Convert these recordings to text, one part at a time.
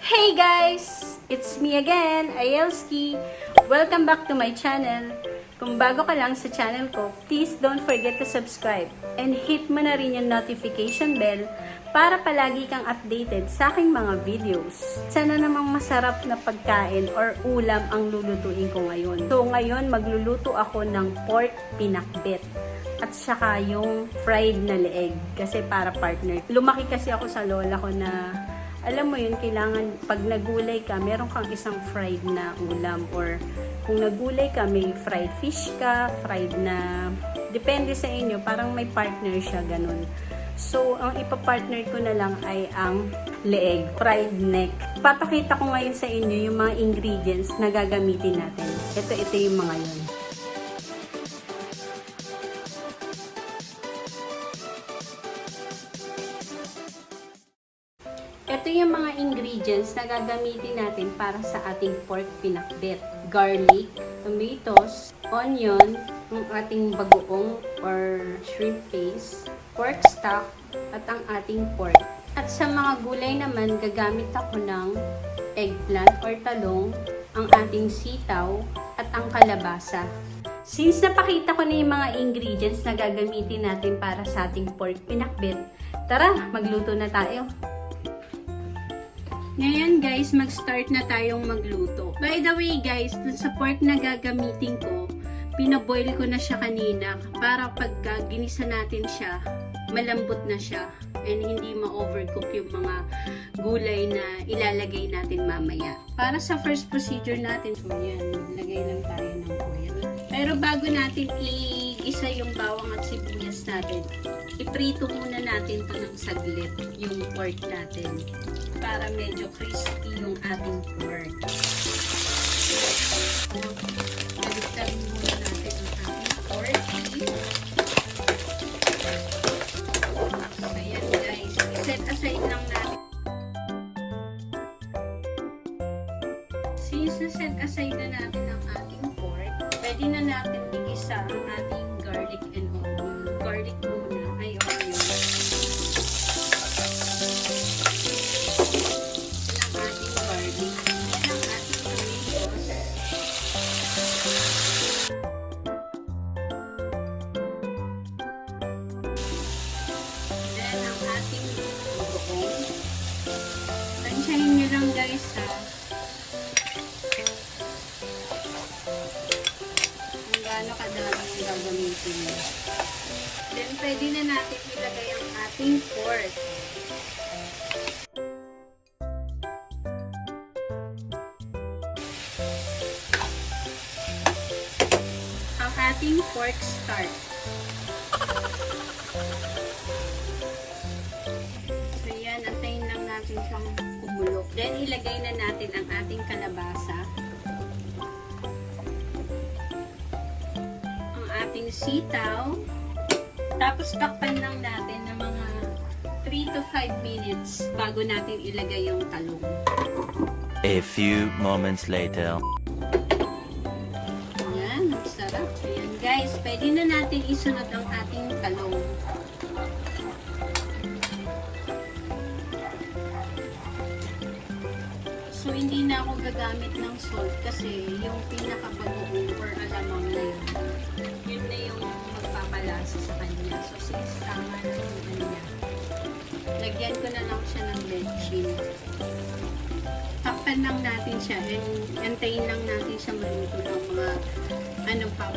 Hey guys! It's me again, Aelskie. Welcome back to my channel. Kung bago ka lang sa channel ko, please don't forget to subscribe and hit mo na rin yung notification bell para palagi kang updated sa aking mga videos. Sana namang masarap na pagkain or ulam ang lulutuin ko ngayon. So ngayon magluluto ako ng pork pinakbet at saka yung fried na leeg kasi para partner. Lumaki kasi ako sa lola ko na alam mo yun, kailangan pag nagulay ka, meron kang isang fried na ulam or kung nagulay ka, may fried fish ka, fried na, depende sa inyo, parang may partner siya, ganun. So, ang ipapartner ko na lang ay ang leeg, fried neck. Papakita ko ngayon sa inyo yung mga ingredients na gagamitin natin. Ito yung mga yun. Ito yung mga ingredients na gagamitin natin para sa ating pork pinakbet. Garlic, tomatoes, onion, ang ating bagoong or shrimp paste, pork stock, at ang ating pork. At sa mga gulay naman, gagamit ako ng eggplant or talong, ang ating sitaw, at ang kalabasa. Since napakita ko na yung mga ingredients na gagamitin natin para sa ating pork pinakbet, tara, magluto na tayo! Ngayon guys, mag-start na tayong magluto. By the way guys, dun sa pork na gagamitin ko, pinaboil ko na siya kanina para pag ginisa natin siya, malambot na siya and hindi ma-overcook yung mga gulay na ilalagay natin mamaya. Para sa first procedure natin, so yan, lagay lang tayo ng oil. Pero bago natin i-isa yung bawang at sibuyas natin, iprito muna natin ito ng saglit, yung pork natin, para medyo crispy yung ating pork. Baliktad muna natin ang ating pork. Ayan guys, set aside lang natin. Since na-set aside na natin ang ating pork, pwede na natin igisa ang ating garlic and onion. Garlic muna, ay onion. Tansyahin nyo lang guys ha. Kung gaano kadami yung gagamitin nyo. Then pwede na natin ilagay ang ating pork. Ang ating pork start. Antayin lang natin siyang kumulok. Then, ilagay na natin ang ating kalabasa. Ang ating sitaw. Tapos, takpan lang natin ng mga 3 to 5 minutes bago natin ilagay yung talong. A few moments later. Ayan, sarap. Ayan guys, pwede na natin isunod ang ating talong. So, hindi na ako gagamit ng salt kasi yung pinakabagoong or alamang na yun na yung magpapalasa sa kanya. So, since tama na yung ano niya, lagyan ko na lang siya ng lechon. Takpan lang natin siya and antayin lang natin siya maluto ng mga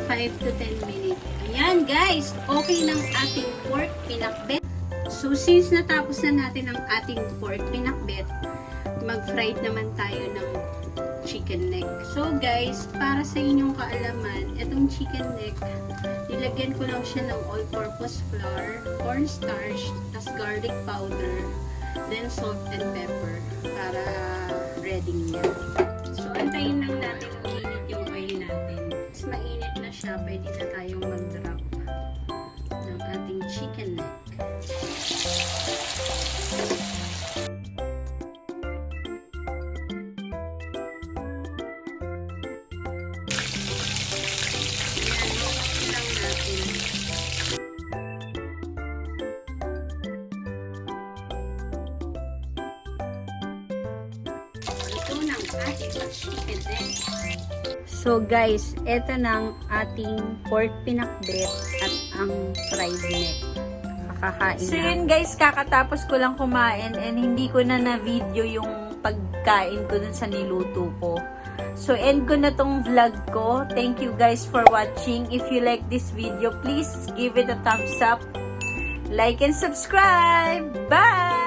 5 to 10 minutes. Ayan guys, okay ng ating pork pinakbet. So, since natapos na natin ang ating pork pinakbet, mag-fried naman tayo ng chicken neck. So guys, para sa inyong kaalaman, itong chicken neck, nilagyan ko lang siya ng all-purpose flour, cornstarch, tas garlic powder, then salt and pepper para ready niya. So antayin lang natin mainit yung oil natin. Mas mainit na siya, pwede na tayong mag-drop ng ating chicken neck. ito ng ating chicken neck. So guys, ito ng ating pork pinakbet at ang fried neck. Kakakain na. So yun guys, kakatapos ko lang kumain and hindi ko na na-video yung pagkain ko dun sa niluto ko. So end ko na tong vlog ko. Thank you guys for watching. If you like this video, please give it a thumbs up. Like and subscribe. Bye!